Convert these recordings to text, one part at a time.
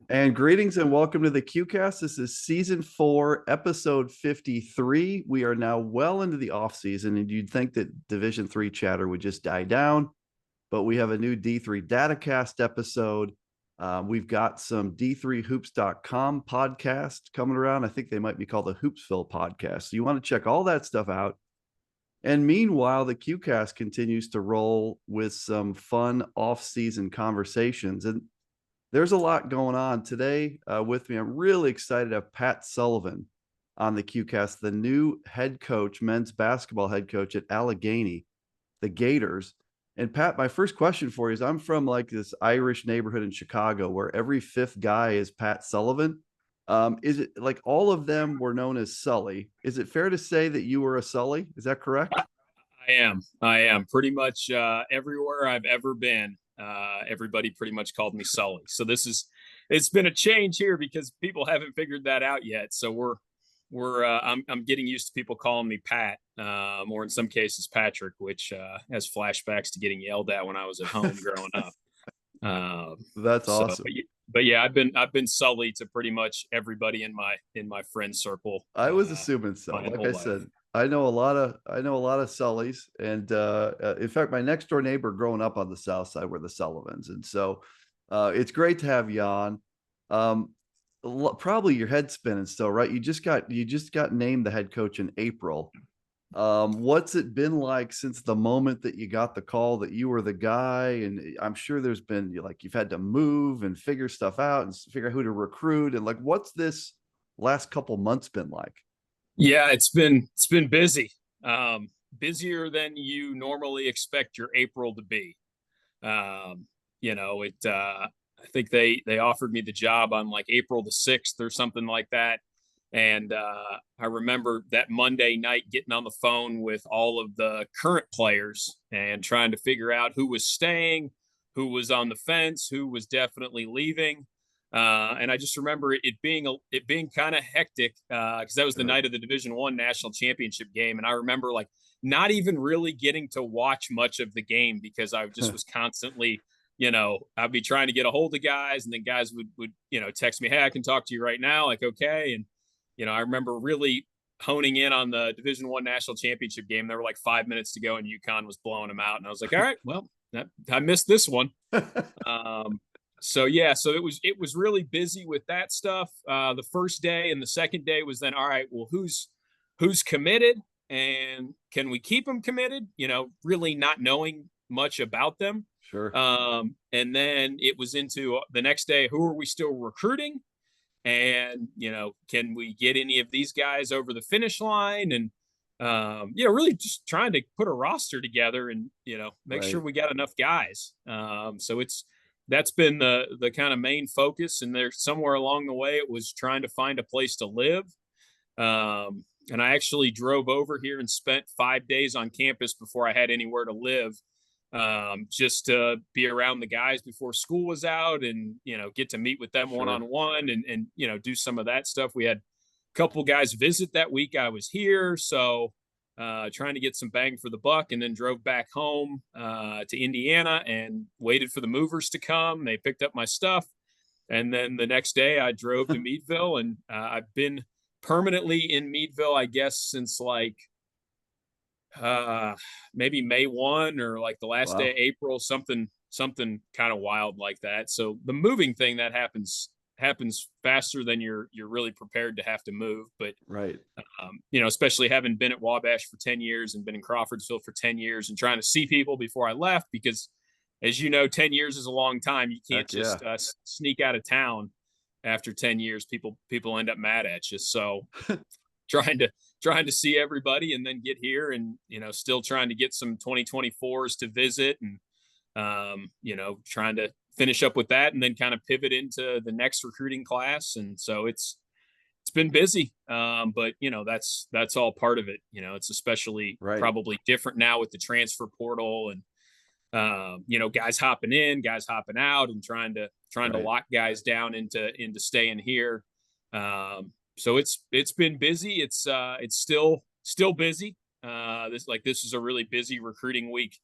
And greetings and welcome to the QCast. This is season 4, episode 53. We are now well into the off season, and you'd think that Division 3 chatter would just die down, but we have a new D3 Datacast episode. We've got some D3hoops.com podcast coming around. I think they might be called the Hoopsville podcast. So you want to check all that stuff out. And meanwhile, the QCast continues to roll with some fun off-season conversations. And there's a lot going on today with me. I'm really excited to have Pat Sullivan on the QCast, the new head coach, men's basketball head coach at Allegheny, the Gators. And Pat, my first question for you is I'm from like this Irish neighborhood in Chicago where every fifth guy is Pat Sullivan. Is it like all of them were known as Sully? Is it fair to say that you were a Sully? Is that correct? I am pretty much everywhere I've ever been. Everybody pretty much called me Sully. So it's been a change here because people haven't figured that out yet. So I'm getting used to people calling me Pat, or in some cases Patrick, which has flashbacks to getting yelled at when I was at home growing up. That's So, awesome. but yeah, I've been Sully to pretty much everybody in my friend circle. I was assuming so. My Like whole I life. said, I know a lot of Sullys, and in fact, my next door neighbor growing up on the south side were the Sullivans, and so it's great to have you on. Um, Probably your head spinning still, right? You just got named the head coach in April. What's it been like since the moment that you got the call that you were the guy? And I'm sure there's been like you've had to move and figure stuff out and figure out who to recruit, and like what's this last couple months been like? Yeah, it's been busy. Busier than you normally expect your April to be. It I think they offered me the job on like April the 6th or something like that. And I remember that Monday night getting on the phone with all of the current players and trying to figure out who was staying, who was on the fence, who was definitely leaving. And I just remember it being kind of hectic because that was the Sure. night of the Division 1 national championship game, and I remember like not even really getting to watch much of the game because I just was constantly, I'd be trying to get a hold of guys, and then guys would text me, "Hey, I can talk to you right now." Like, okay, and I remember really honing in on the Division 1 national championship game. There were like 5 minutes to go, and UConn was blowing them out, and I was like, "All right, well, I missed this one." Um, so yeah, so it was really busy with that stuff. The first day and the second day was then all right. Well, who's committed and can we keep them committed? Really not knowing much about them. Sure. And then it was into the next day. Who are we still recruiting? And can we get any of these guys over the finish line? And really just trying to put a roster together and make sure Right. we got enough guys. So that's been the kind of main focus. And there's somewhere along the way, it was trying to find a place to live. And I actually drove over here and spent 5 days on campus before I had anywhere to live, just to be around the guys before school was out and, get to meet with them one on Sure. one and, do some of that stuff. We had a couple guys visit that week I was here. So, trying to get some bang for the buck, and then drove back home to Indiana and waited for the movers to come. They picked up my stuff. And then the next day I drove to Meadville, and I've been permanently in Meadville, I guess, since like uh maybe May 1 or like the last day of Wow. April, something kind of wild like that. So the moving thing that happens faster than you're really prepared to have to move. But Right. especially having been at Wabash for 10 years and been in Crawfordsville for 10 years and trying to see people before I left, because as you know, 10 years is a long time. You can't Heck yeah. just sneak out of town after 10 years. People end up mad at you. So trying to see everybody and then get here and still trying to get some 2024s to visit and trying to finish up with that and then kind of pivot into the next recruiting class. And so it's been busy, but that's all part of it. It's especially Right. probably different now with the transfer portal and guys hopping in, guys hopping out, and trying to Right. lock guys down into staying here. So it's been busy. It's still busy. This is a really busy recruiting week.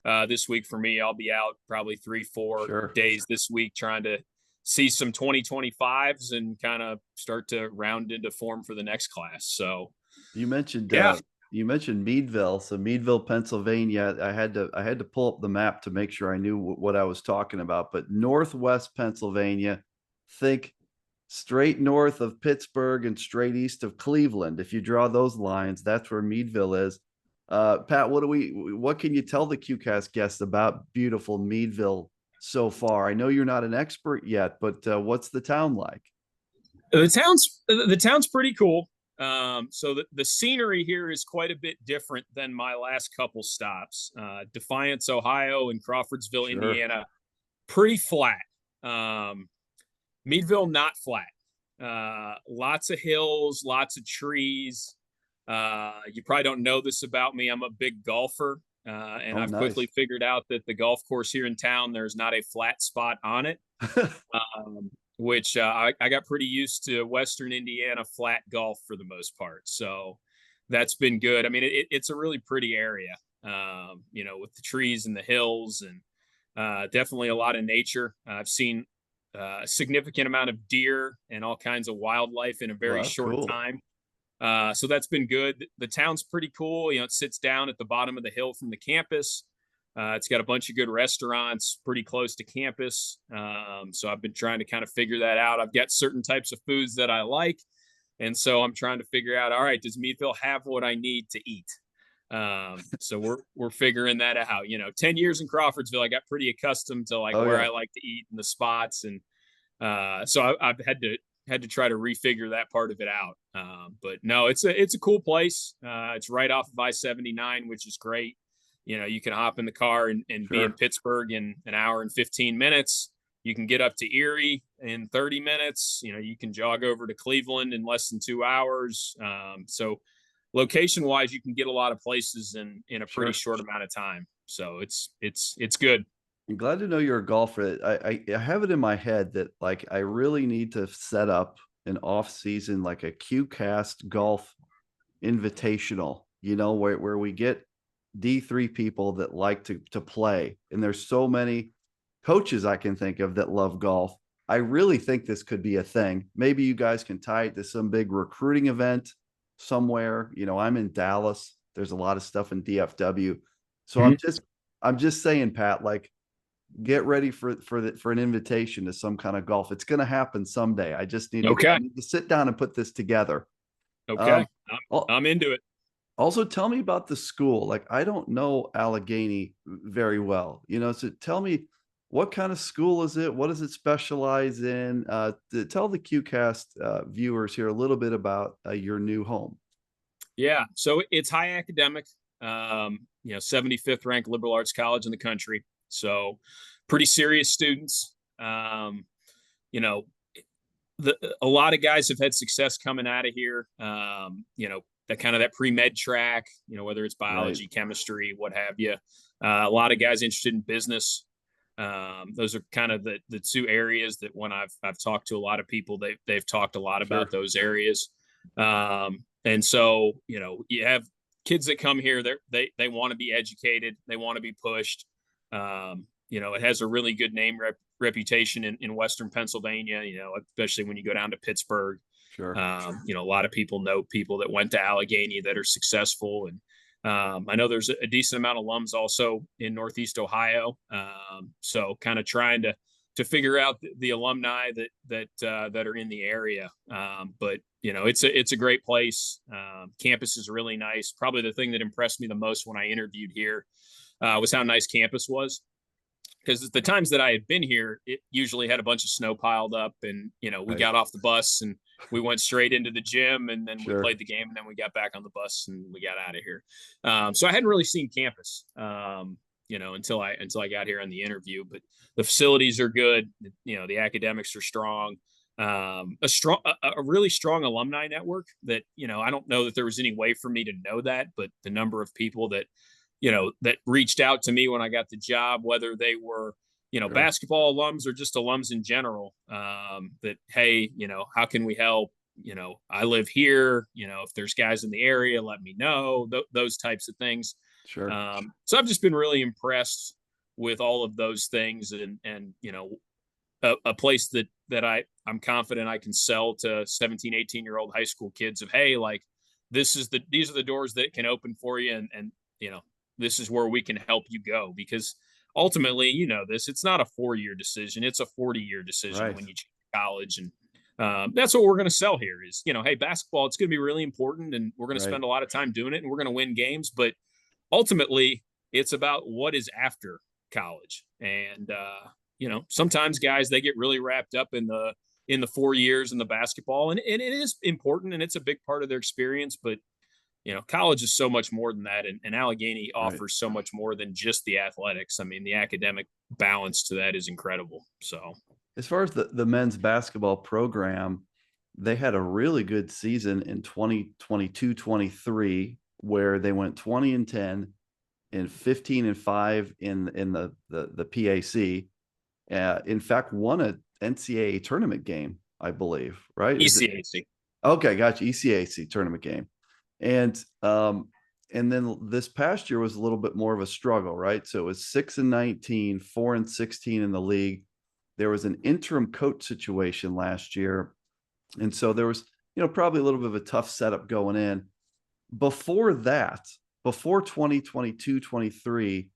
This week for me, I'll be out probably 3-4 Sure. days this week trying to see some 2025s and kind of start to round into form for the next class. So You mentioned yeah. you mentioned Meadville. So Meadville, Pennsylvania. I had to pull up the map to make sure I knew what I was talking about. But Northwest Pennsylvania, think straight north of Pittsburgh and straight east of Cleveland. If you draw those lines, that's where Meadville is. Pat, what can you tell the QCast guests about beautiful Meadville so far? I know you're not an expert yet, but what's the town like? The town's pretty cool. So the scenery here is quite a bit different than my last couple stops. Defiance, Ohio, and Crawfordsville, Sure. Indiana, pretty flat. Meadville, not flat. Lots of hills, lots of trees. You probably don't know this about me. I'm a big golfer, and Oh, I've quickly nice. figured out that the golf course here in town, there's not a flat spot on it. Which I got pretty used to Western Indiana flat golf for the most part. So that's been good. I mean, it's a really pretty area, with the trees and the hills, and definitely a lot of nature. I've seen a significant amount of deer and all kinds of wildlife in a Well, very that's short cool. time. So that's been good. The town's pretty cool. It sits down at the bottom of the hill from the campus. It's got a bunch of good restaurants pretty close to campus. So I've been trying to kind of figure that out. I've got certain types of foods that I like. And so I'm trying to figure out, all right, does Meadville have what I need to eat? So we're figuring that out. 10 years in Crawfordsville, I got pretty accustomed to like Oh where yeah, I like to eat and the spots. And so I've had to try to refigure that part of it out. But no, it's a cool place. It's right off of I-79, which is great. You can hop in the car and be in sure. Pittsburgh in an hour and 15 minutes. You can get up to Erie in 30 minutes. You can jog over to Cleveland in less than 2 hours. So location wise, you can get a lot of places in a pretty Sure. short amount of time. So it's good. I'm glad to know you're a golfer. I have it in my head that like I really need to set up an off season like a QCast golf invitational, where we get D3 people that like to play. And there's so many coaches I can think of that love golf. I really think this could be a thing. Maybe you guys can tie it to some big recruiting event somewhere. I'm in Dallas. There's a lot of stuff in DFW. So Mhm. I'm just saying, Pat, like get ready for an invitation to some kind of golf. It's going to happen someday. I just need to I Okay. need to sit down and put this together. Okay. Um, I'm, al- I'm into it. Also, tell me about the school. Like, I don't know Allegheny very well, so tell me what kind of school is it? What does it specialize in? Tell the QCast viewers here a little bit about your new home. Yeah. So it's high academic, 75th ranked liberal arts college in the country. So pretty serious students. You know, a lot of guys have had success coming out of here. That kind of that pre-med track, whether it's Right. biology, chemistry, what have you. A lot of guys interested in business. Those are kind of the two areas that when I've talked to a lot of people, they've talked a lot about Sure. those areas. And so, you have kids that come here, they want to be educated, they want to be pushed. It has a really good reputation in Western Pennsylvania, especially when you go down to Pittsburgh. Sure. A lot of people know people that went to Allegheny that are successful. And I know there's a decent amount of alums also in Northeast Ohio. So kind of trying to figure out the alumni that are in the area. But it's a great place. Campus is really nice. Probably the thing that impressed me the most when I interviewed here was how nice campus was. Because the times that I had been here, it usually had a bunch of snow piled up, and we Right. got off the bus and we went straight into the gym, and then we Sure. played the game, and then we got back on the bus and we got out of here. So I hadn't really seen campus, until I got here on the interview. But the facilities are good. The academics are strong. A really strong alumni network that I don't know that there was any way for me to know that, but the number of people that reached out to me when I got the job, whether they were Sure. basketball alums or just alums in general, that hey, how can we help? I live here. If there's guys in the area, let me know. Those types of things. Sure. So I've just been really impressed with all of those things, and a place that I'm confident I can sell to 17, 18-year-old high school kids of, hey, like these are the doors that can open for you, and this is where we can help you go, because ultimately, it's not a 4-year decision, it's a 40-year decision Right. when you choose college. And that's what we're going to sell here is, hey, basketball, it's going to be really important, and we're going to Right. spend a lot of time doing it, and we're going to win games, but ultimately it's about what is after college. And sometimes guys, they get really wrapped up in the 4 years in the basketball, and it is important and it's a big part of their experience, but college is so much more than that, and Allegheny Right. offers so much more than just the athletics. I mean, the academic balance to that is incredible. So As far as the men's basketball program, they had a really good season in 2022-23, where they went 20-10 and 15-5 in the PAC. In fact, won a NCAA tournament game, I believe. Right? Is it ECAC. okay? Gotcha. ECAC tournament game, and then this past year was a little bit more of a struggle, right? So it was 6-19, 4-16 in the league. There was an interim coach situation last year, and so there was probably a little bit of a tough setup going in. Before that, before 2022-23,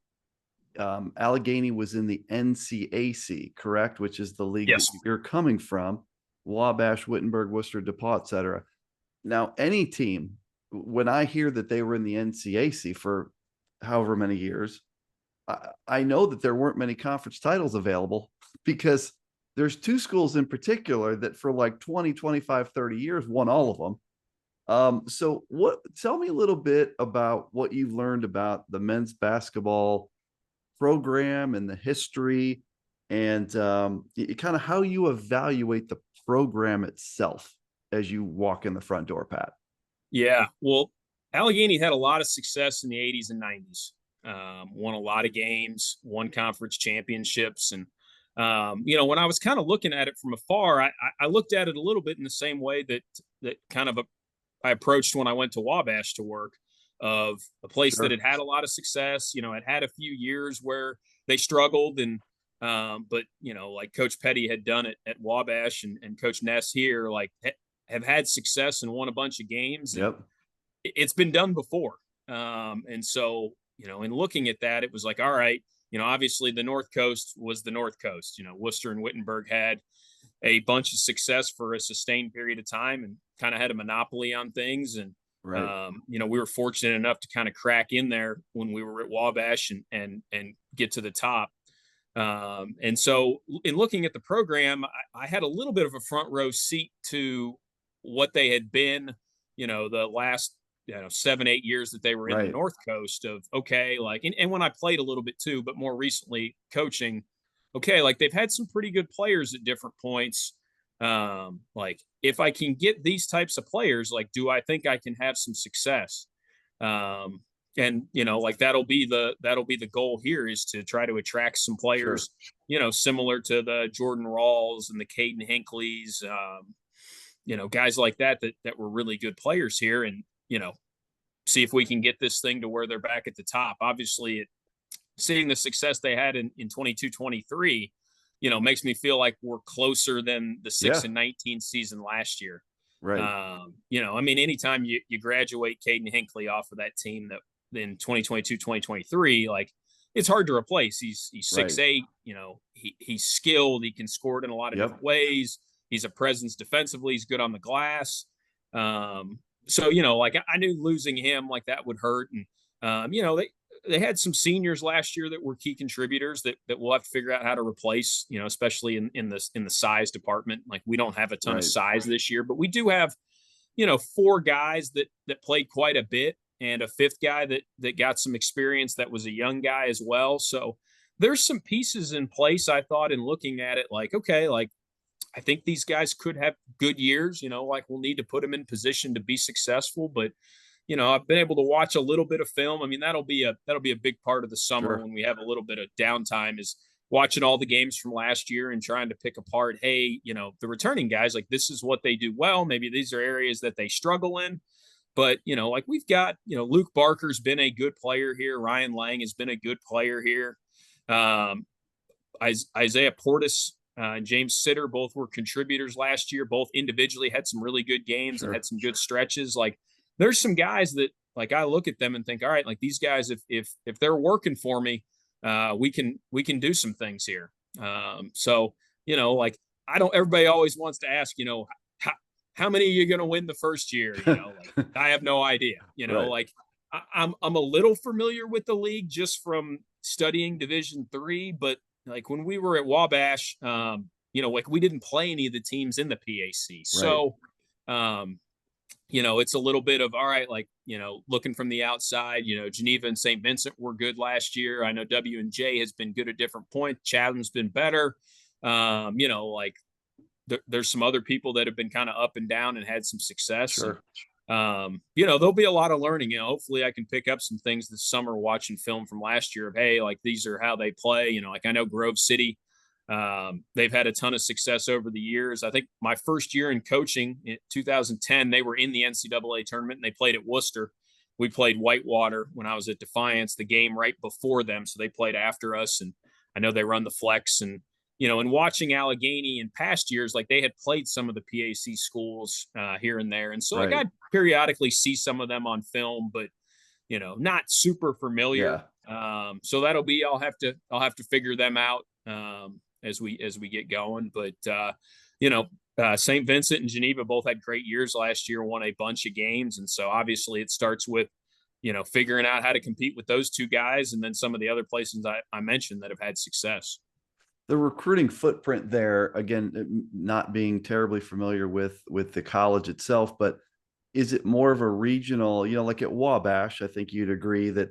Allegheny was in the NCAC, correct? Which is the league that Yes. you're coming from: Wabash, Wittenberg, Worcester, DePaul, et cetera. Now, any team, when I hear that they were in the NCAC for however many years, I know that there weren't many conference titles available, because there's two schools in particular that for like 20, 25, 30 years won all of them. So tell me a little bit about what you've learned about the men's basketball program and the history, and kind of how you evaluate the program itself as you walk in the front door, Pat. Yeah. Well, Allegheny had a lot of success in the 80s and 90s. Won a lot of games, won conference championships. And, when I was kind of looking at it from afar, I looked at it a little bit in the same way that kind of I approached when I went to Wabash to work, of a place that Sure. had a lot of success. It had a few years where they struggled, and but like Coach Petty had done it at Wabash, and Coach Ness here, like have had success and won a bunch of games, and Yep. it's been done before. And so, in looking at that, it was like, all right, obviously the North Coast was the North Coast. Worcester and Wittenberg had a bunch of success for a sustained period of time and kind of had a monopoly on things. And, Right. we were fortunate enough to kind of crack in there when we were at Wabash and get to the top. And so in looking at the program, I had a little bit of a front row seat to what they had been, the last 7-8 years that they were in the Right. North Coast, of okay, like, and when I played a little bit too, but more recently coaching, okay, like they've had some pretty good players at different points. Like if I can get these types of players, like, do I think I can have some success? Um, and like that'll be the goal here, is to try to attract some Sure. players, similar to the Jordan Rawls and the Caden Hinkley's, guys like that were really good players here, and see if we can get this thing to where they're back at the top. Obviously, seeing the success they had in 22-23, makes me feel like we're closer than the 6 Yeah. and 19 season last year. Right. I mean, anytime you graduate Caden Hinkley off of that team that in 2022-2023, like, it's hard to replace. He's Right. 6'8", he's skilled, he can score it in a lot of Yep. different ways. He's a presence defensively, he's good on the glass. So, like, I knew losing him, like, that would hurt. And they had some seniors last year that were key contributors that we'll have to figure out how to replace, especially in the size department. Like, we don't have a ton of Right. size this year, but we do have, 4 guys that played quite a bit, and a 5th guy that got some experience that was a young guy as well. So there's some pieces in place, I thought, in looking at it, like, okay, like, I think these guys could have good years, like, we'll need to put them in position to be successful. But, I've been able to watch a little bit of film. I mean, that'll be a big part of the summer Sure. when we have a little bit of downtime, is watching all the games from last year and trying to pick apart, hey, the returning guys, like, this is what they do well. Maybe these are areas that they struggle in. But, like, we've got, Luke Barker's been a good player here. Ryan Lang has been a good player here. Isaiah Portis and James Sitter, both were contributors last year. Both individually had some really good games and Sure. had some good stretches. Like there's some guys that like I look at them and think, all right, like these guys, if they're working for me, we can do some things here. So like I don't. Everybody always wants to ask, how many are you going to win the first year? Like I have no idea. Right. Like I'm a little familiar with the league just from studying Division III, but like when we were at Wabash, like we didn't play any of the teams in the PAC, Right. so it's a little bit of all right, like looking from the outside. Geneva and St. Vincent were good last year. I know W&J has been good at different points. Chatham's been better. Like there's some other people that have been kind of up and down and had some success. Sure. And, there'll be a lot of learning. Hopefully I can pick up some things this summer watching film from last year of, hey, like these are how they play. Like I know Grove City, they've had a ton of success over the years. I think my first year in coaching in 2010, they were in the NCAA tournament and they played at Worcester. We played Whitewater when I was at Defiance, the game right before them. So they played after us. And I know they run the flex and, and watching Allegheny in past years, like they had played some of the PAC schools here and there. And so like Right. I'd periodically see some of them on film, but, not super familiar. Yeah. So that'll be, I'll have to figure them out as we get going. But, St. Vincent and Geneva both had great years last year, won a bunch of games. And so obviously it starts with, figuring out how to compete with those two guys. And then some of the other places I mentioned that have had success. The recruiting footprint there, again, not being terribly familiar with the college itself, but is it more of a regional, like at Wabash, I think you'd agree that,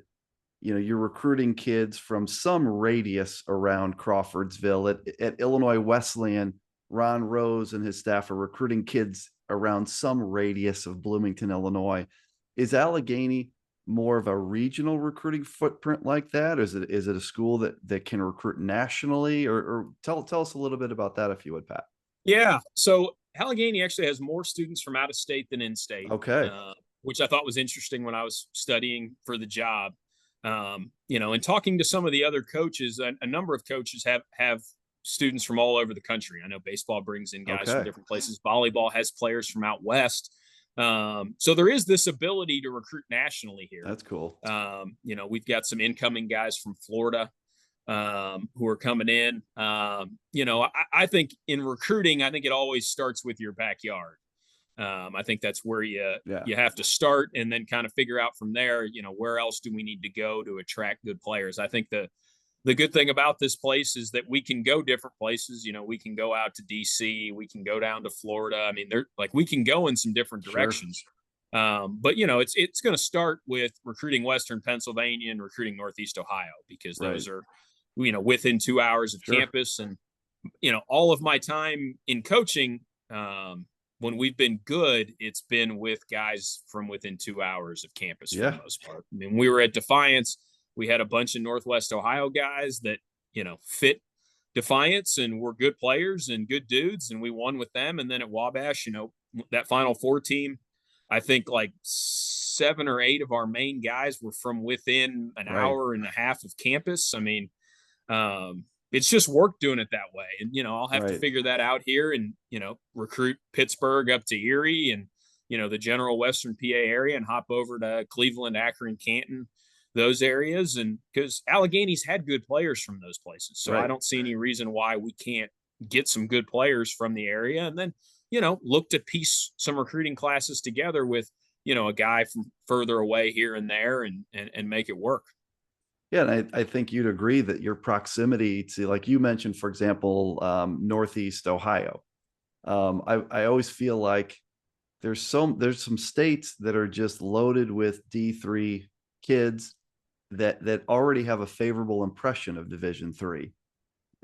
you're recruiting kids from some radius around Crawfordsville. At Illinois Wesleyan, Ron Rose and his staff are recruiting kids around some radius of Bloomington, Illinois. Is Allegheny more of a regional recruiting footprint like that? Or is it a school that can recruit nationally? Or tell us a little bit about that if you would, Pat. Yeah. So Allegheny actually has more students from out of state than in state, Okay. which I thought was interesting when I was studying for the job. And talking to some of the other coaches, a number of coaches have students from all over the country. I know baseball brings in guys from Okay. different places. Volleyball has players from out west. So there is this ability to recruit nationally here. That's cool. We've got some incoming guys from Florida who are coming in. I think in recruiting, I think it always starts with your backyard. I think that's where you have to start and then kind of figure out from there, where else do we need to go to attract good players? I think the good thing about this place is that we can go different places. We can go out to DC, we can go down to Florida. I mean, we can go in some different directions. Sure. But it's going to start with recruiting Western Pennsylvania and recruiting Northeast Ohio, because those are, within 2 hours of campus. And, all of my time in coaching, when we've been good, it's been with guys from within 2 hours of campus for the most part. I mean, we were at Defiance. We had a bunch of Northwest Ohio guys that, fit Defiance and were good players and good dudes. And we won with them. And then at Wabash, that Final Four team, I think like 7 or 8 of our main guys were from within an hour and a half of campus. I mean, it's just work doing it that way. And, I'll have to figure that out here and, recruit Pittsburgh up to Erie and, the general Western PA area and hop over to Cleveland, Akron, Canton, those areas. And because Allegheny's had good players from those places. So I don't see any reason why we can't get some good players from the area. And then, look to piece some recruiting classes together with, a guy from further away here and there and make it work. Yeah, and I think you'd agree that your proximity to, like you mentioned, for example, Northeast Ohio. I always feel like there's some states that are just loaded with D3 kids that already have a favorable impression of Division III.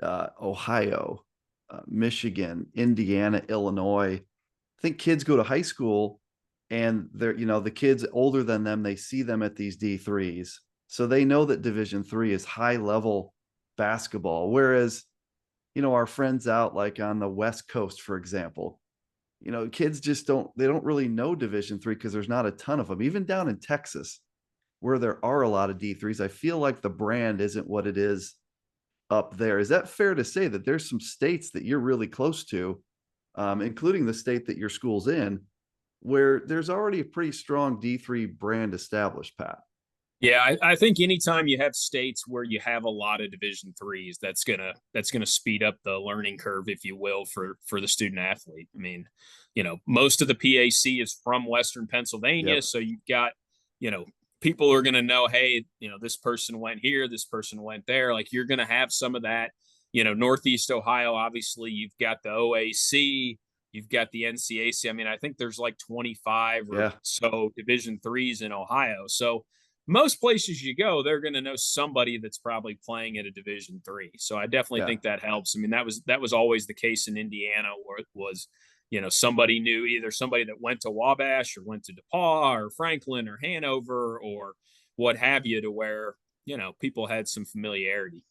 Ohio, Michigan, Indiana, Illinois. I think kids go to high school and they're, the kids older than them, they see them at these D3s. So they know that Division III is high level basketball. Whereas, our friends out like on the West Coast, for example, kids just don't really know Division III because there's not a ton of them. Even down in Texas, where there are a lot of D3s, I feel like the brand isn't what it is up there. Is that fair to say that there's some states that you're really close to, including the state that your school's in, where there's already a pretty strong D3 brand established, Pat? Yeah, I think anytime you have states where you have a lot of Division threes, that's gonna speed up the learning curve, if you will, for the student athlete. I mean, most of the PAC is from Western Pennsylvania, Yep. so you've got, you know, people are gonna know, hey, this person went here, this person went there. Like you're gonna have some of that. Northeast Ohio, obviously, you've got the OAC, you've got the NCAC. I mean, I think there's like 25 or Yeah. so Division threes in Ohio. So most places you go, they're going to know somebody that's probably playing at a Division three. So I definitely Yeah. think that helps. I mean, that was always the case in Indiana, where it was, somebody knew either somebody that went to Wabash or went to DePaul or Franklin or Hanover or what have you, to where people had some familiarity.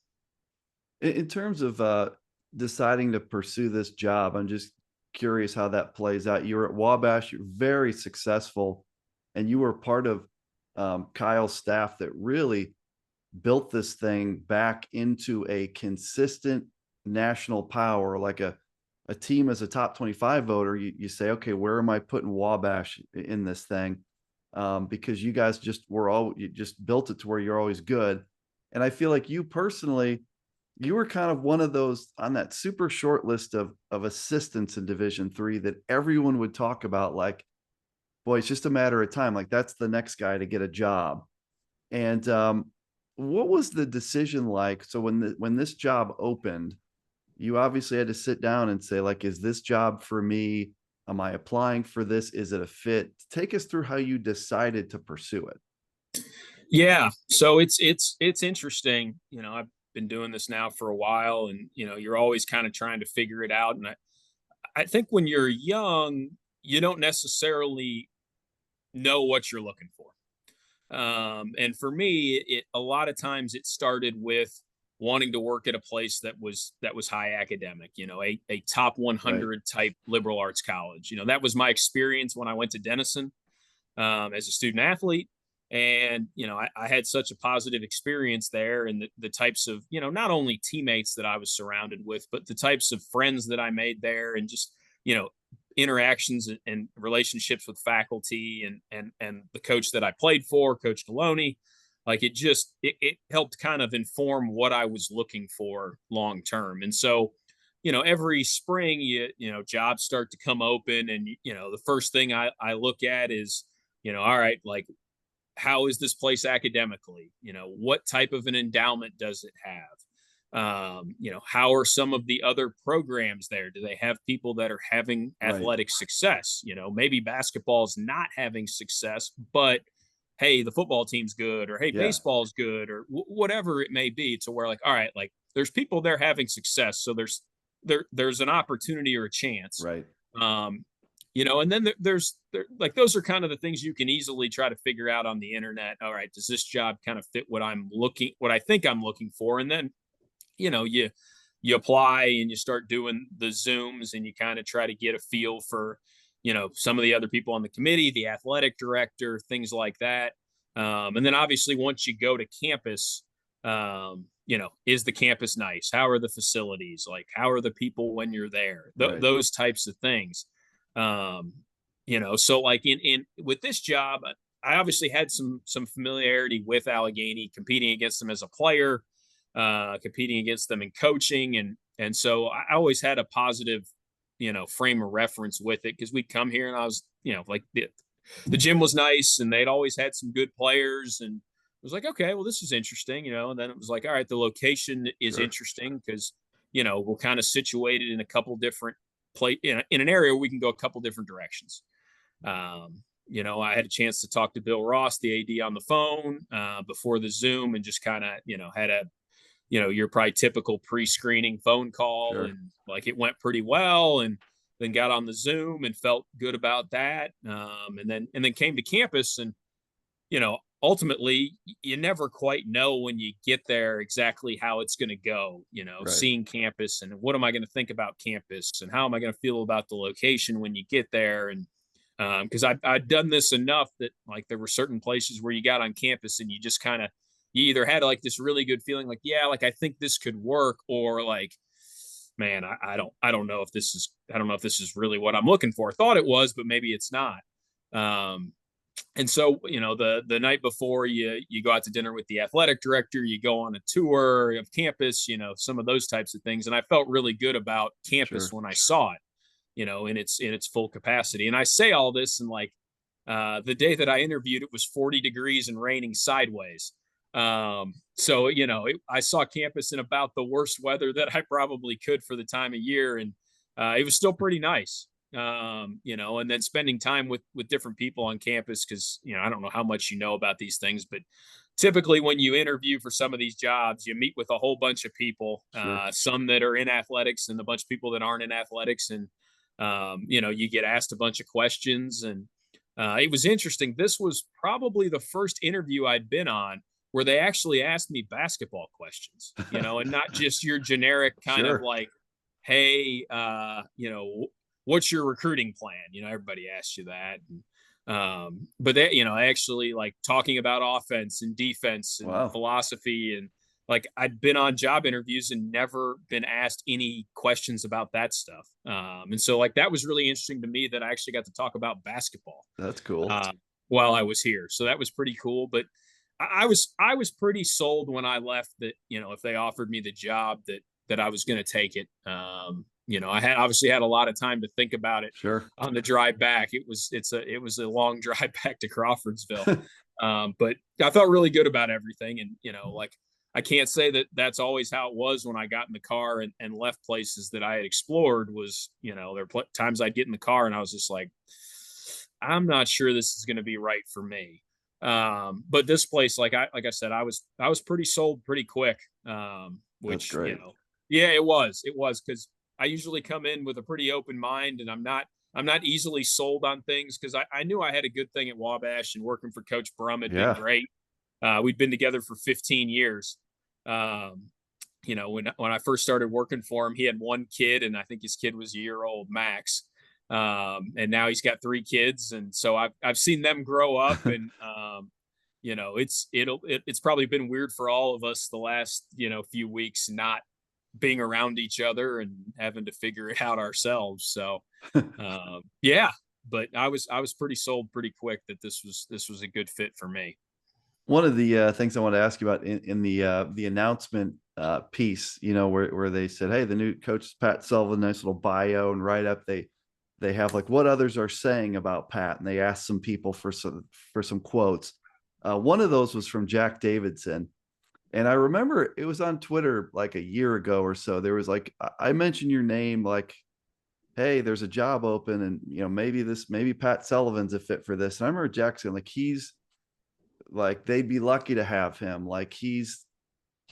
In terms of deciding to pursue this job, I'm just curious how that plays out. You were at Wabash, you're very successful, and you were part of Kyle's staff that really built this thing back into a consistent national power, like a team as a top 25 voter. You say, okay, where am I putting Wabash in this thing? Because you guys you just built it to where you're always good. And I feel like you personally, you were kind of one of those on that super short list of assistants in Division 3 that everyone would talk about, like, boy, it's just a matter of time. Like that's the next guy to get a job. And what was the decision like? So when this job opened, you obviously had to sit down and say, like, is this job for me? Am I applying for this? Is it a fit? Take us through how you decided to pursue it. Yeah. So it's interesting. I've been doing this now for a while, and you're always kind of trying to figure it out. And I think when you're young, you don't necessarily know what you're looking for. And for me, it a lot of times it started with wanting to work at a place that was high academic, a top Right. 100 type liberal arts college. That was my experience when I went to Denison as a student athlete. And, I had such a positive experience there, and the types of, not only teammates that I was surrounded with, but the types of friends that I made there, and just, you know, interactions and relationships with faculty and the coach that I played for, Coach Deloney. Like it helped kind of inform what I was looking for long term. And so, every spring jobs start to come open, and the first thing I look at is, all right, like, how is this place academically? What type of an endowment does it have? How are some of the other programs there? Do they have people that are having Right. athletic success? Maybe basketball is not having success, but hey, the football team's good, or hey, Yeah. baseball's good, or whatever it may be, to where, like, all right, like, there's people there having success, so there's an opportunity or a chance. Right. Um, and then like, those are kind of the things you can easily try to figure out on the internet. All right, does this job kind of fit what I think I'm looking for? And then, you apply and you start doing the Zooms, and you kind of try to get a feel for, some of the other people on the committee, the athletic director, things like that. And then obviously once you go to campus, is the campus nice? How are the facilities? Like, how are the people when you're there? Right. Those types of things. Um, so like in with this job, I obviously had some familiarity with Allegheny, competing against them as a player, competing against them in coaching, and so I always had a positive, frame of reference with it, because we'd come here and I was, like, the gym was nice, and they'd always had some good players, and it was like, okay, well, this is interesting, and then it was like, all right, the location is Sure. interesting, because we're kind of situated in a couple different in an area where we can go a couple different directions. I had a chance to talk to Bill Ross, the AD, on the phone before the Zoom, and just kind of, had a, your probably typical pre-screening phone call, Sure. and like, it went pretty well, and then got on the Zoom and felt good about that. And then came to campus, and, ultimately you never quite know when you get there exactly how it's going to go, Right. seeing campus, and what am I going to think about campus, and how am I going to feel about the location when you get there. And because I'd done this enough that, like, there were certain places where you got on campus and you just kind of, you either had like this really good feeling, like, yeah, like I think this could work, or like, man, I don't know if this is, I don't know if this is really what I'm looking for. I thought it was, but maybe it's not. Um, and so, the night before, you go out to dinner with the athletic director, you go on a tour of campus, some of those types of things. And I felt really good about campus Sure. when I saw it, in its full capacity. And I say all this, and like, the day that I interviewed, it was 40 degrees and raining sideways. So, I saw campus in about the worst weather that I probably could for the time of year. And it was still pretty nice. And then spending time with different people on campus, because I don't know how much you know about these things, but typically when you interview for some of these jobs, you meet with a whole bunch of people, Sure. some that are in athletics and a bunch of people that aren't in athletics. And you get asked a bunch of questions. And it was interesting. This was probably the first interview I'd been on where they actually asked me basketball questions, and not just your generic kind of Sure. like, hey, what's your recruiting plan? Everybody asks you that. And, but they, actually like talking about offense and defense and Wow. philosophy. And like, I'd been on job interviews and never been asked any questions about that stuff. And so like, that was really interesting to me, that I actually got to talk about basketball That's cool. uh, while I was here. So that was pretty cool. But I was pretty sold when I left, that, if they offered me the job, that I was going to take it. I had obviously had a lot of time to think about it Sure. on the drive back. It was a long drive back to Crawfordsville. But I felt really good about everything. And, like, I can't say that that's always how it was when I got in the car and left places that I had explored. Was, there were times I'd get in the car and I was just like, I'm not sure this is going to be right for me. But this place, like I said, I was pretty sold pretty quick. That's Which, great. yeah, it was, because I usually come in with a pretty open mind, and I'm not easily sold on things, because I knew I had a good thing at Wabash, and working for Coach Brumett had been Yeah. great. We'd been together for 15 years. Um, when I first started working for him, he had one kid, and I think his kid was a year old max. And now he's got three kids, and so I've seen them grow up. And it's probably been weird for all of us the last few weeks, not being around each other and having to figure it out ourselves. So yeah, but I was pretty sold pretty quick that this was a good fit for me. One of the things I want to ask you about in the announcement piece, where they said, "Hey, the new coach is Pat Sullivan." Nice little bio and write up. They have like what others are saying about Pat, and they asked some people for some quotes. One of those was from Jack Davidson, and I remember it was on Twitter like a year ago or so. There was like I mentioned your name, like, "Hey, there's a job open, and maybe Pat Sullivan's a fit for this." And I remember Jackson like he's like they'd be lucky to have him. Like he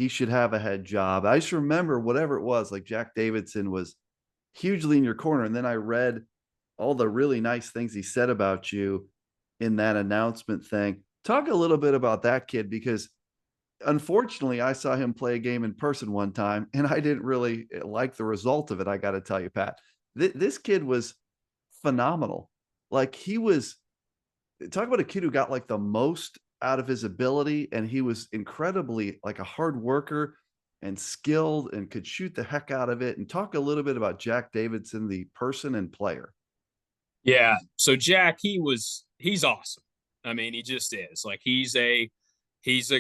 should have a head job. I just remember whatever it was, like Jack Davidson was hugely in your corner. And then I read all the really nice things he said about you in that announcement thing. Talk a little bit about that kid, because unfortunately I saw him play a game in person one time and I didn't really like the result of it. I got to tell you, Pat, this kid was phenomenal. Like he was, talk about a kid who got like the most out of his ability, and he was incredibly like a hard worker and skilled and could shoot the heck out of it. And talk a little bit about Jack Davidson, the person and player. Yeah. So Jack, he's awesome. I mean, he just is. Like, he's a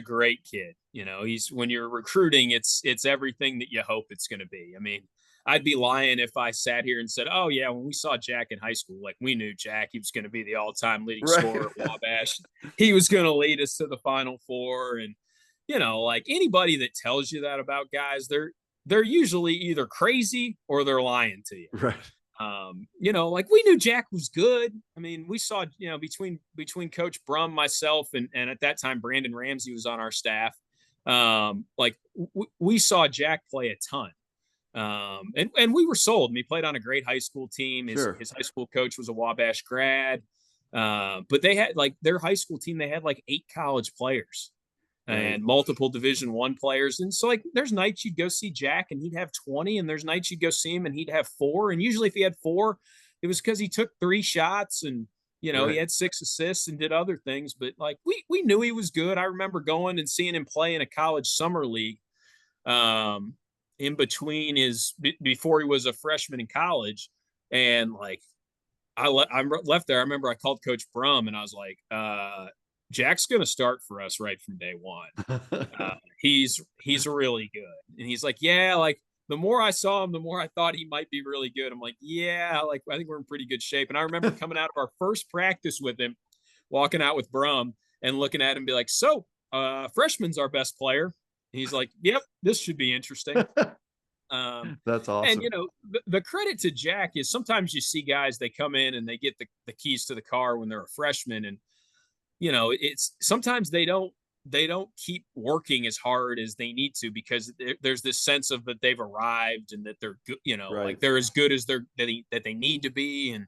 great kid. He's, when you're recruiting, it's everything that you hope it's going to be. I mean, I'd be lying if I sat here and said, "Oh yeah, when we saw Jack in high school, like, we knew Jack, he was going to be the all-time leading Right. scorer at Wabash. He was going to lead us to the Final Four." And like, anybody that tells you that about guys, they're usually either crazy or they're lying to you. Right. Like, we knew Jack was good. I mean, we saw, between Coach Brum, myself, and at that time Brandon Ramsey was on our staff. Like, we saw Jack play a ton. And we were sold. And he played on a great high school team. Sure. His high school coach was a Wabash grad. But they had, like, their high school team, they had like 8 college players Right. and multiple Division I players. And so, like, there's nights you'd go see Jack and he'd have 20, and there's nights you'd go see him and he'd have 4. And usually if he had 4, it was because he took 3 shots and You know, he Right. had 6 assists and did other things, but like we knew he was good. I remember going and seeing him play in a college summer league um in between before he was a freshman in college, and like left there. I remember I called Coach Brum and I was like, Jack's going to start for us right from day one. He's really good. And he's like, yeah, like the more I saw him, the more I thought he might be really good. I'm like, yeah, like I think we're in pretty good shape. And I remember coming out of our first practice with him, walking out with Brum and looking at him and be like, so freshman's our best player. He's like, yep, this should be interesting. That's And awesome. the credit to Jack is sometimes you see guys, they come in and they get the keys to the car when they're a freshman, and it's sometimes they don't keep working as hard as they need to because there's this sense of that they've arrived and that they're good, like Right. they're as good as that they need to be. And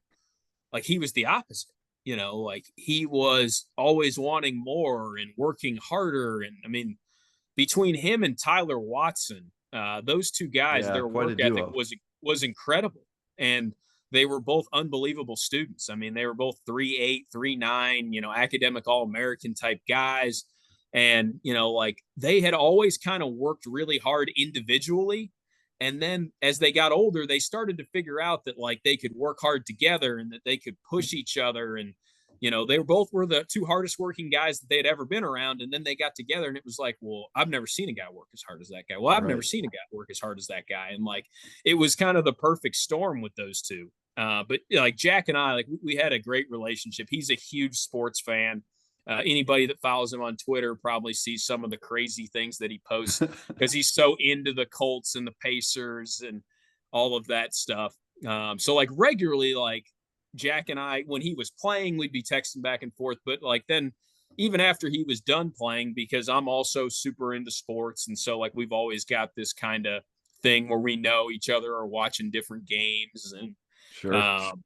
like he was the opposite. Like he was always wanting more and working harder. And I mean, between him and Tyler Watson, those two guys, Yeah, their quite a work ethic duo. was incredible, and they were both unbelievable students. I mean, they were both 3.8, 3.9, academic All American type guys, and like they had always kind of worked really hard individually. And then as they got older, they started to figure out that like they could work hard together and that they could push each other. And they were the two hardest working guys that they had ever been around. And then they got together and it was like, well, I've never seen a guy work as hard as that guy. Well, I've never Right. seen a guy work as hard as that guy. And like, it was kind of the perfect storm with those two. But like Jack and I, like we had a great relationship. He's a huge sports fan. Anybody that follows him on Twitter probably sees some of the crazy things that he posts because he's so into the Colts and the Pacers and all of that stuff. So like regularly, like Jack and I, when he was playing, we'd be texting back and forth. But like then, even after he was done playing, because I'm also super into sports, and so like we've always got this kind of thing where we know each other are watching different games, and Sure. um,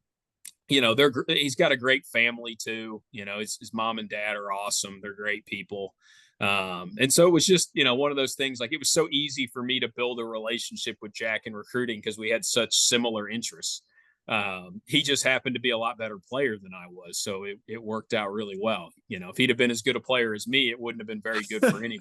he's got a great family too. His mom and dad are awesome. They're great people. And so it was just, one of those things, like it was so easy for me to build a relationship with Jack in recruiting because we had such similar interests. He just happened to be a lot better player than I was. So it worked out really well. If he'd have been as good a player as me, it wouldn't have been very good for anybody.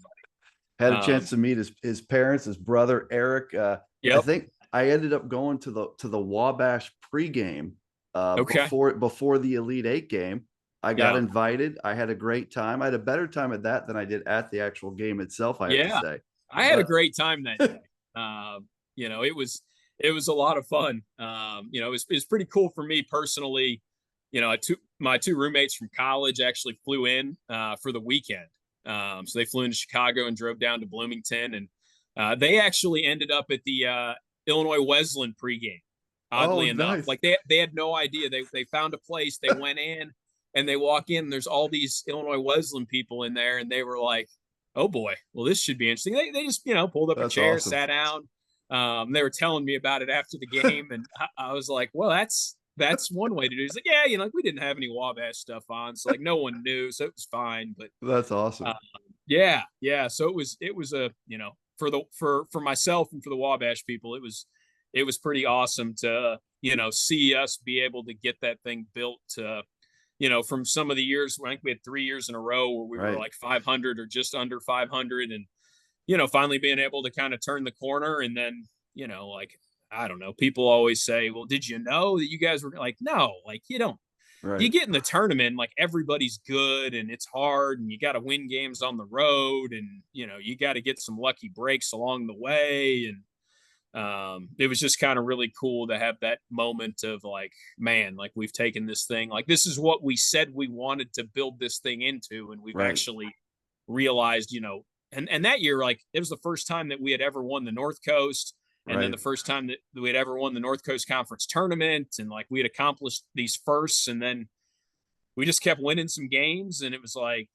Had a Um, chance to meet his parents, his brother Eric. I yep. think I ended up going to the Wabash pregame Okay. before the Elite Eight game. I got Yeah. invited. I had a great time. I had a better time at that than I did at the actual game itself, I have to Yeah. say. I had a But great time that day. It was a lot of fun. It was pretty cool for me personally. My two roommates from college actually flew in for the weekend. So they flew into Chicago and drove down to Bloomington, and they actually ended up at the Illinois Wesleyan pregame. oh, Oddly enough, nice. like they had no idea. They found a place. They went in, and they walk in. And there's all these Illinois Wesleyan people in there, and they were like, oh boy, well, this should be interesting. They just, pulled up a That's chair, awesome. sat down. They were telling me about it after the game. And I was like, well, that's one way to do it. He's like, yeah, like we didn't have any Wabash stuff on. So like no one knew. So it was fine. But That's uh, awesome. yeah, yeah. So it was a, for myself and for the Wabash people, it was pretty awesome to, see us be able to get that thing built from some of the years. I think we had 3 years in a row where we were Right. like 500 or just under 500, and finally being able to kind of turn the corner. And then like I don't know, people always say, well, did you know that you guys were like, no, like you Right. get in the tournament, like everybody's good and it's hard and you got to win games on the road, and you got to get some lucky breaks along the way. And it was just kind of really cool to have that moment of like, man, like we've taken this thing, like this is what we said we wanted to build this thing into, and we've Right. actually realized, and that year, like it was the first time that we had ever won the North Coast, and then the Right. first time that we had ever won the North Coast Conference tournament, and like we had accomplished these firsts, and then we just kept winning some games, and it was like,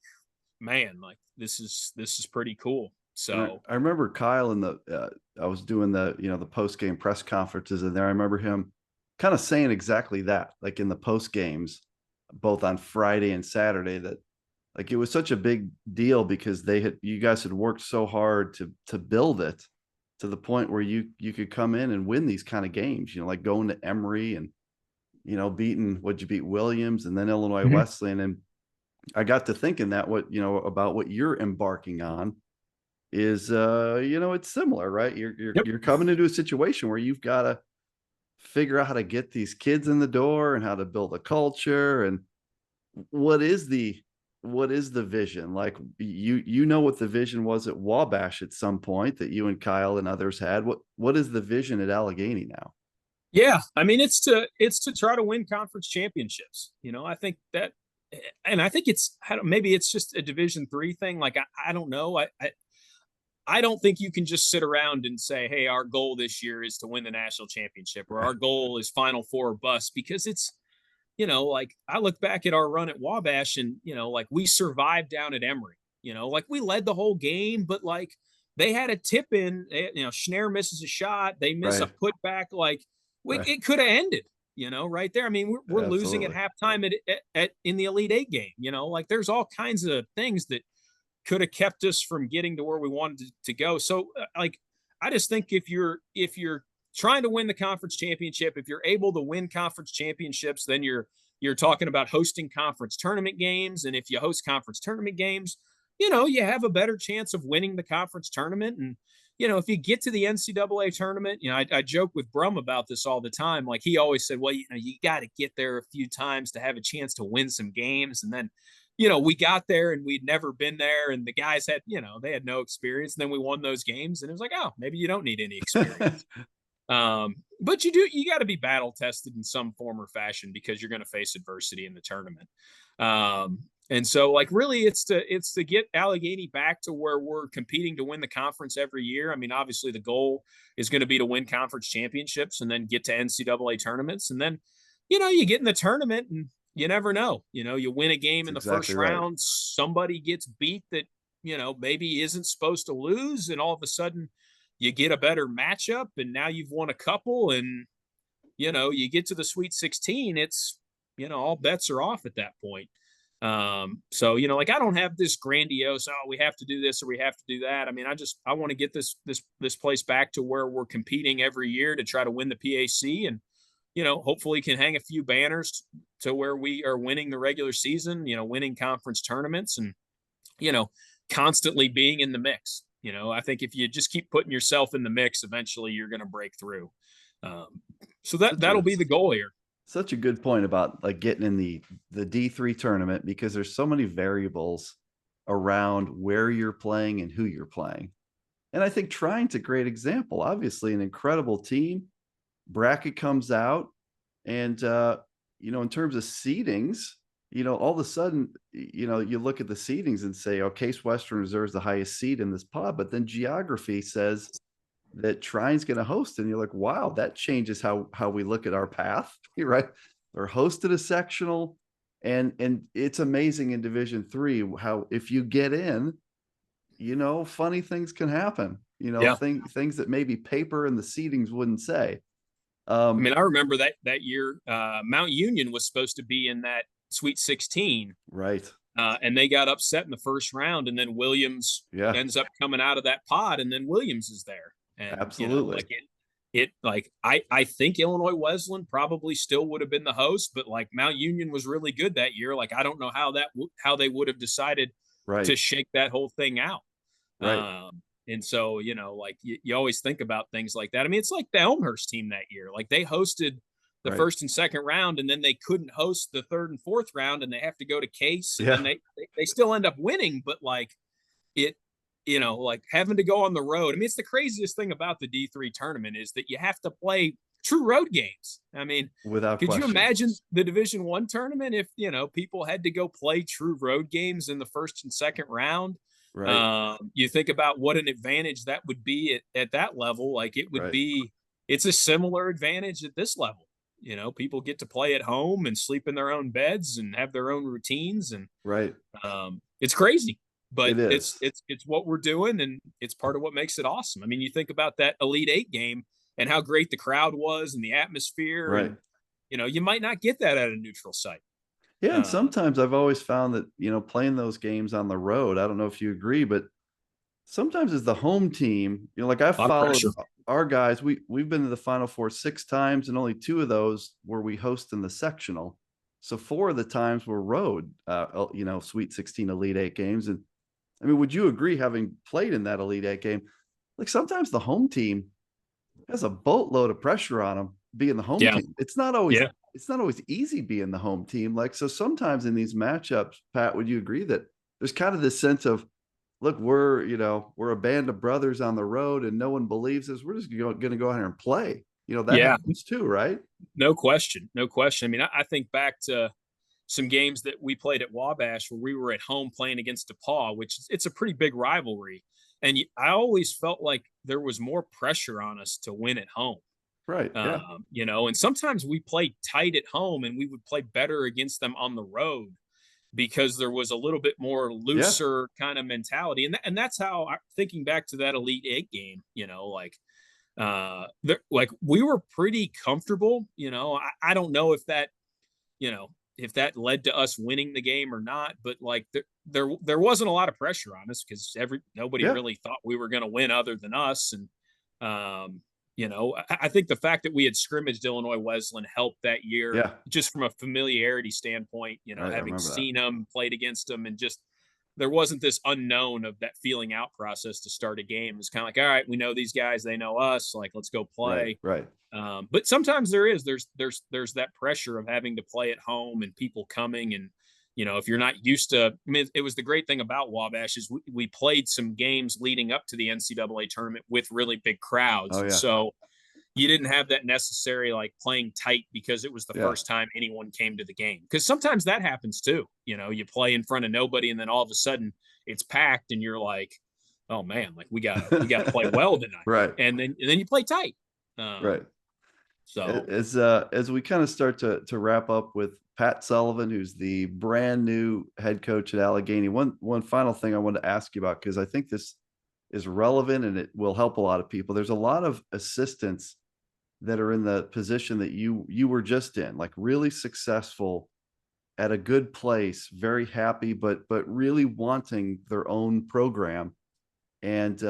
man, like this is pretty cool. And So I remember Kyle in I was doing the post game press conferences in there. I remember him kind of saying exactly that, like in the post games, both on Friday and Saturday, that like it was such a big deal because you guys had worked so hard to build it to the point where you could come in and win these kind of games, like going to Emory and what'd you beat Williams and then Illinois Mhm. Wesleyan. And I got to thinking that about what you're embarking on is, it's similar, right? Yep. You're coming into a situation where you've got to figure out how to get these kids in the door and how to build a culture. And what is the vision? Like, what the vision was at Wabash at some point that you and Kyle and others had. What is the vision at Allegheny now? Yeah, I mean it's to try to win conference championships. I think that, and I think maybe it's just a Division III thing. Like I don't know. I don't think you can just sit around and say, hey, our goal this year is to win the national championship, or our goal is Final Four or bust, because it's, like I look back at our run at Wabash and, like we survived down at Emory, like we led the whole game, but like they had a tip in, Schneer misses a shot, they miss a Right. putback, like Right. it could have ended, right there. I mean, we're losing at Absolutely. halftime at in the Elite Eight game, like there's all kinds of things that could have kept us from getting to where we wanted to go. So like, I just think if you're trying to win the conference championship, if you're able to win conference championships, then you're talking about hosting conference tournament games. And if you host conference tournament games, you have a better chance of winning the conference tournament. And, if you get to the NCAA tournament, I joke with Brum about this all the time. Like he always said, well, you got to get there a few times to have a chance to win some games. And then, we got there and we'd never been there. And the guys had, they had no experience. And then we won those games. And it was like, oh, maybe you don't need any experience. But you got to be battle tested in some form or fashion, because you're going to face adversity in the tournament. And so like really it's to get Allegheny back to where we're competing to win the conference every year. I mean, obviously the goal is going to be to win conference championships and then get to NCAA tournaments. And then, you get in the tournament and you never know, you win a game That's in the exactly first right. round, somebody gets beat that, maybe isn't supposed to lose. And all of a sudden you get a better matchup and now you've won a couple, and, you get to the Sweet 16, it's, all bets are off at that point. So, like I don't have this grandiose, oh, we have to do this or we have to do that. I mean, I want to get this place back to where we're competing every year to try to win the PAC, and, hopefully can hang a few banners to where we are winning the regular season, winning conference tournaments, and, constantly being in the mix. I think if you just keep putting yourself in the mix, eventually you're going to break through. Um, so Such that'll a be the goal here. such a good point about like getting in the D3 tournament, because there's so many variables around where you're playing and who you're playing. And I think Trying's a great example. Obviously, an incredible team. Bracket comes out, and in terms of seedings, all of a sudden, you look at the seedings and say, oh, Case Western Reserve is the highest seed in this pod, but then geography says that Trine's going to host, and you're like, wow, that changes how we look at our path, right? They're hosted a sectional, and it's amazing in Division III how if you get in, funny things can happen. Yeah. Things that maybe paper and the seedings wouldn't say. I Um, mean, I remember that year, Mount Union was supposed to be in that Sweet 16, right. and they got upset in the first round, and then Williams Yeah, ends up coming out of that pod, and then Williams is there, and absolutely. like it like I think Illinois Wesleyan probably still would have been the host, but like Mount Union was really good that year. Like I don't know how they would have decided Right. to shake that whole thing out. Right. And so, like you always think about things like that. I mean, it's like the Elmhurst team that year. Like they hosted the Right. first and second round, and then they couldn't host the third and fourth round, and they have to go to Case, and then Yeah. they still end up winning, but like it, like having to go on the road. I mean, it's the craziest thing about the D3 tournament is that you have to play true road games. I mean, Without could you question. imagine the Division I tournament if, people had to go play true road games in the first and second round? Right. You think about what an advantage that would be at that level. Like Right. it's a similar advantage at this level. People get to play at home and sleep in their own beds and have their own routines. And Right. it's crazy, but It is. it's what we're doing, and it's part of what makes it awesome. I mean, you think about that Elite Eight game and how great the crowd was and the atmosphere, Right. and you might not get that at a neutral site. Yeah, and Uh, sometimes I've always found that, playing those games on the road, I don't know if you agree, but sometimes as the home team, like I've A lot of followed pressure. our guys. We've been to the Final Four 6 times, and only 2 of those were we host in the sectional. So 4 of the times were road, Sweet 16 Elite Eight games. And I mean, would you agree, having played in that Elite Eight game, like sometimes the home team has a boatload of pressure on them being the home Yeah. team. It's not always easy being the home team. Like, so sometimes in these matchups, Pat, would you agree that there's kind of this sense of, look, we're a band of brothers on the road and no one believes us. We're just going to go out here and play. That Yeah. happens too, right? No question. No question. I mean, I think back to some games that we played at Wabash where we were at home playing against DePaul, which it's a pretty big rivalry. And I always felt like there was more pressure on us to win at home. Right. Yeah. And sometimes we played tight at home and we would play better against them on the road because there was a little bit more Yeah. looser kind of mentality. And that's how thinking back to that Elite Eight game, like we were pretty comfortable. I don't know if that led to us winning the game or not, but like there wasn't a lot of pressure on us because nobody Yeah. really thought we were going to win other than us. And I think the fact that we had scrimmaged Illinois Wesleyan helped that year, Yeah. just from a familiarity standpoint. Right. I Having remember that. seen them, played against them, and just there wasn't this unknown of that feeling out process to start a game. It's kind of like, all right, we know these guys, they know us, like let's go Right. play. Right. But sometimes there's that pressure of having to play at home and people coming. And if you're not used to, I mean, it was the great thing about Wabash is we played some games leading up to the NCAA tournament with really big crowds, Oh and yeah. so you didn't have that necessary like playing tight because it was the Yeah. first time anyone came to the game. Because sometimes that happens too. You play in front of nobody, and then all of a sudden it's packed, and you're like, oh man, like we gotta play well tonight, Right. and then you play tight. Right. Um, so As we kind of start to wrap up with Pat Sullivan, who's the brand new head coach at Allegheny. One final thing I wanted to ask you about, because I think this is relevant and it will help a lot of people. There's a lot of assistants that are in the position that you were just in, like really successful at a good place, very happy, but really wanting their own program. And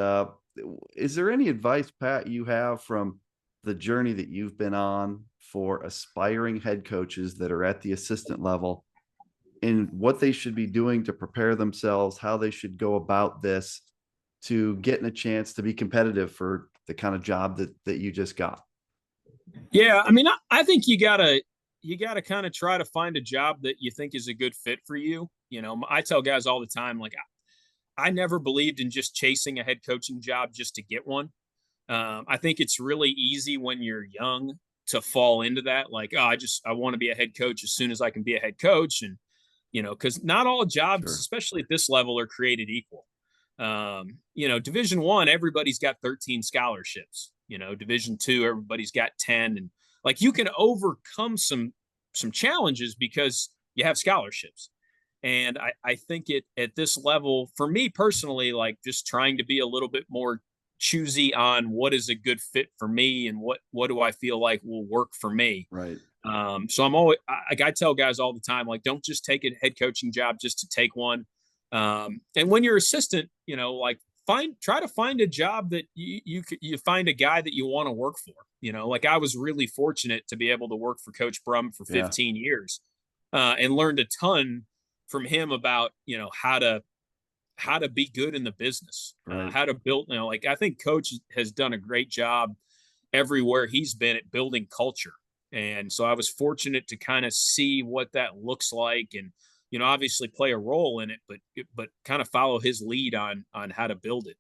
is there any advice, Pat, you have from the journey that you've been on for aspiring head coaches that are at the assistant level, in what they should be doing to prepare themselves, how they should go about this to getting a chance to be competitive for the kind of job that you just got? yeah, I mean, I think you gotta kind of try to find a job that you think is a good fit for you. I tell guys all the time, like I never believed in just chasing a head coaching job just to get one. I think it's really easy when you're young to fall into that. Like, oh, I want to be a head coach as soon as I can be a head coach. And, because not all jobs, Sure. especially at this level, are created equal. Division I, everybody's got 13 scholarships. Division II, everybody's got 10. And like you can overcome some challenges because you have scholarships. And I think at this level, for me personally, like just trying to be a little bit more choosy on what is a good fit for me and what do I feel like will work for me. Right. So I'm always like I tell guys all the time, like don't just take a head coaching job just to take one. And when you're assistant, like try to find a job that you find a guy that you want to work for. Like I was really fortunate to be able to work for Coach Brum for Yeah. 15 years, and learned a ton from him about how to be good in the business, Right. how to build. Like I think Coach has done a great job everywhere he's been at building culture, and so I was fortunate to kind of see what that looks like, and obviously play a role in it, but kind of follow his lead on how to build it.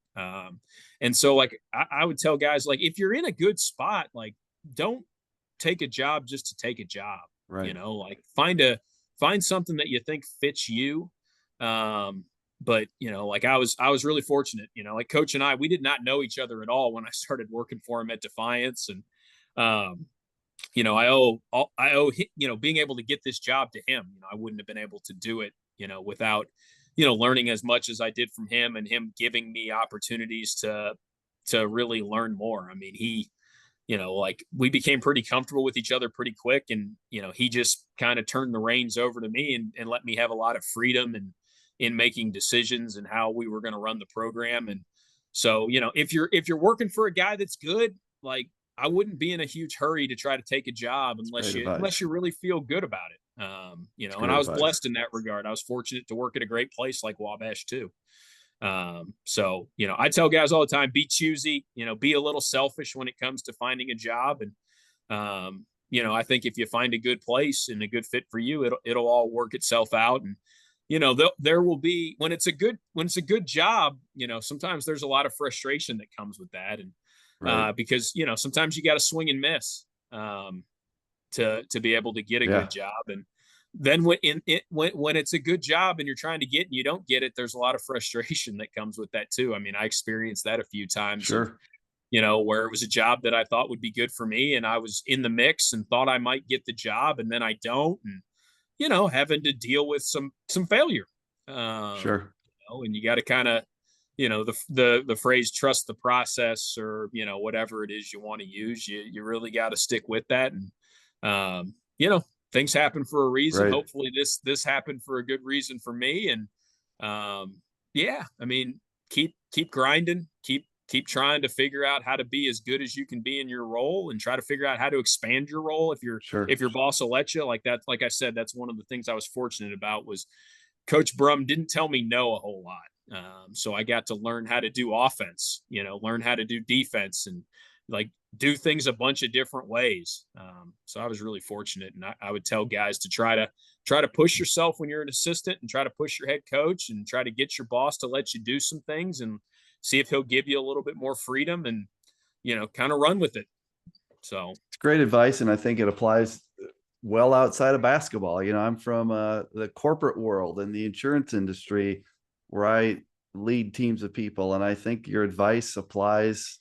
And so like I would tell guys, like if you're in a good spot, like don't take a job just to take a job. Right. Like find something that you think fits you. But like I was really fortunate. Like Coach and we did not know each other at all when I started working for him at Defiance, and I owe being able to get this job to him. I wouldn't have been able to do it, without learning as much as I did from him and him giving me opportunities to really learn more. I mean, he like we became pretty comfortable with each other pretty quick, and he just kind of turned the reins over to me and let me have a lot of freedom and in making decisions and how we were going to run the program. And So, if you're working for a guy that's good, like, I wouldn't be in a huge hurry to try to take a job It's unless great you advice. really feel good about it. It's And great I was advice. blessed in that regard. I was fortunate to work at a great place like Wabash too. So, I tell guys all the time, be choosy, be a little selfish when it comes to finding a job. And, I think if you find a good place and a good fit for you, it'll all work itself out. And, there will be, when it's a good job, sometimes there's a lot of frustration that comes with that. And, Right. because, sometimes you got to swing and miss, to be able to get a Yeah. good job. And then when it's a good job and you're trying to get and you don't get it, there's a lot of frustration that comes with that too. I mean, I experienced that a few times of, Sure. where it was a job that I thought would be good for me and I was in the mix and thought I might get the job and then I don't. And, having to deal with some failure. Sure. And you got to kind of, the phrase trust the process, or, whatever it is you want to use, you really got to stick with that. And, um, you know, things happen for a reason. Right. Hopefully this happened for a good reason for me. And, yeah, I mean, keep grinding, keep trying to figure out how to be as good as you can be in your role, and try to figure out how to expand your role Sure. if your boss will let you. Like that, like I said, that's one of the things I was fortunate about, was Coach Brum didn't tell me no a whole lot. So I got to learn how to do offense, learn how to do defense, and like do things a bunch of different ways. So I was really fortunate, and I would tell guys to try to push yourself when you're an assistant, and try to push your head coach, and try to get your boss to let you do some things, and see if he'll give you a little bit more freedom, and kind of run with it. So It's great advice, and I think it applies well outside of basketball. I'm from the corporate world and the insurance industry, where I lead teams of people, and I think your advice applies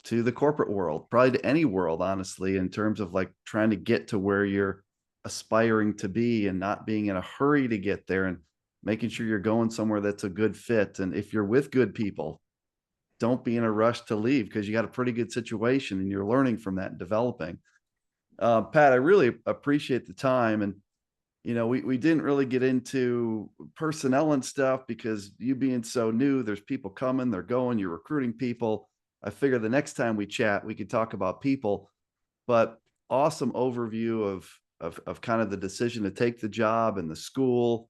to the corporate world, probably to any world, honestly, in terms of like trying to get to where you're aspiring to be and not being in a hurry to get there, and making sure you're going somewhere that's a good fit. And if you're with good people, don't be in a rush to leave, because you got a pretty good situation and you're learning from that and developing. Pat, I really appreciate the time. And, we didn't really get into personnel and stuff, because you being so new, there's people coming, they're going, you're recruiting people. I figure the next time we chat, we could talk about people. But awesome overview of kind of the decision to take the job and the school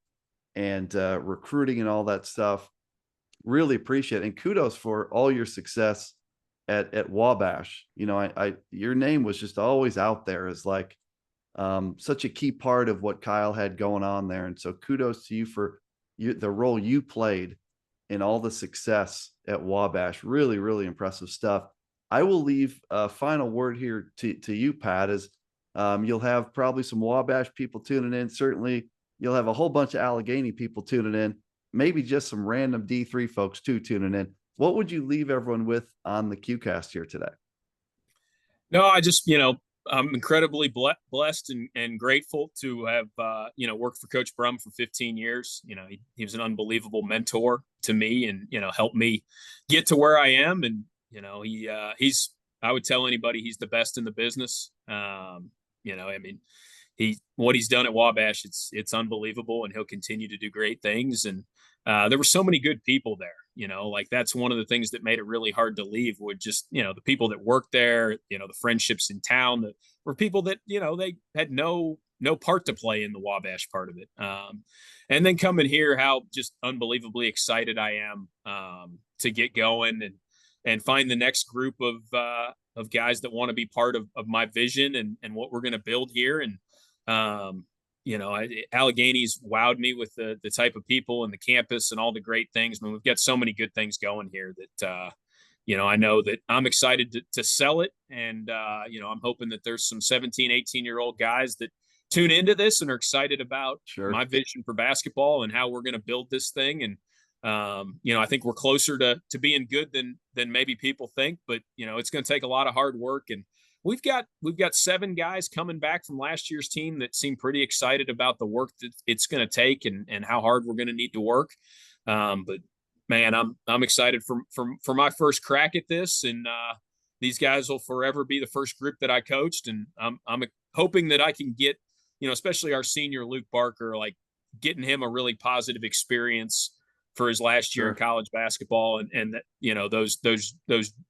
and recruiting and all that stuff. Really appreciate it. And kudos for all your success at Wabash. I your name was just always out there as like such a key part of what Kyle had going on there. And so kudos to you for the role you played in all the success at Wabash. Really, really impressive stuff. I will leave a final word here to you, Pat, as you'll have probably some Wabash people tuning in. Certainly, you'll have a whole bunch of Allegheny people tuning in, maybe just some random D3 folks too tuning in. What would you leave everyone with on the QCast here today? no, I just I'm incredibly blessed and grateful to have worked for Coach Brum for 15 years. He was an unbelievable mentor to me, and helped me get to where I am. And he's I would tell anybody he's the best in the business. I mean, what he's done at Wabash, it's unbelievable, and he'll continue to do great things. And there were so many good people there. Like that's one of the things that made it really hard to leave, would just the people that worked there, the friendships in town, that were people that they had no part to play in the Wabash part of it. And then coming here, how just unbelievably excited I am to get going and find the next group of guys that want to be part of my vision and what we're going to build here. And Allegheny's wowed me with the type of people and the campus and all the great things. I mean, we've got so many good things going here that I know that I'm excited to sell it. And I'm hoping that there's some 17, 18-year-old guys that tune into this and are excited about Sure. my vision for basketball and how we're going to build this thing. And I think we're closer to being good than maybe people think, but it's going to take a lot of hard work. And we've got 7 guys coming back from last year's team that seem pretty excited about the work that it's going to take and how hard we're going to need to work. But man, I'm excited for my first crack at this. And these guys will forever be the first group that I coached. And I'm hoping that I can get, especially our senior Luke Barker, like getting him a really positive experience for his last year in Sure. college basketball, and that, you know, those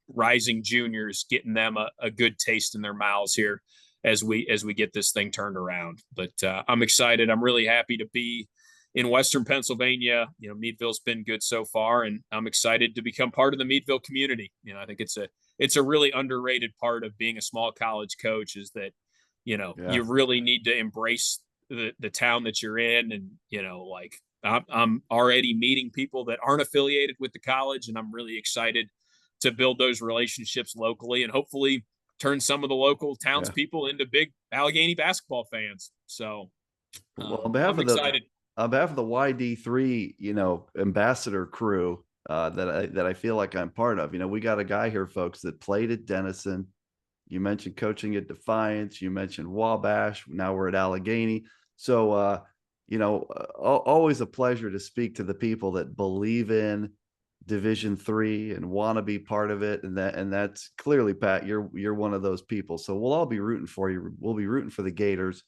rising juniors, getting them a good taste in their mouths here as we get this thing turned around. But I'm excited. I'm really happy to be in Western Pennsylvania. You know, Meadville's been good so far, and I'm excited to become part of the Meadville community. You know, I think it's a really underrated part of being a small college coach, is that, you know, Yeah. you really need to embrace the town that you're in. And, you know, like, I'm already meeting people that aren't affiliated with the college, and I'm really excited to build those relationships locally and hopefully turn some of the local Yeah. townspeople into big Allegheny basketball fans. So Well, on behalf I'm of the excited. YD3, ambassador crew, that I feel like I'm part of. We got a guy here, folks, that played at Denison. You mentioned coaching at Defiance. You mentioned Wabash. Now we're at Allegheny. So, always a pleasure to speak to the people that believe in Division 3 and want to be part of it. And that's clearly, Pat, you're one of those people. So we'll all be rooting for you. We'll be rooting for the Gators,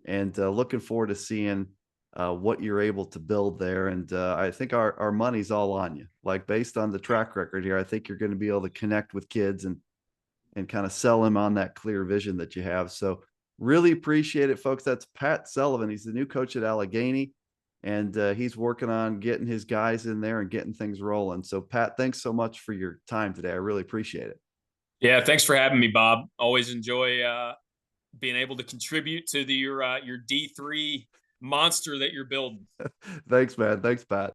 and looking forward to seeing what you're able to build there. And I think our money's all on you. Like, based on the track record here, I think you're going to be able to connect with kids and kind of sell them on that clear vision that you have. So really appreciate it, folks. That's Pat Sullivan. He's the new coach at Allegheny, and he's working on getting his guys in there and getting things rolling. So, Pat, thanks so much for your time today. I really appreciate it. Yeah, thanks for having me, Bob. Always enjoy being able to contribute to your D3 monster that you're building. Thanks, man. Thanks, Pat.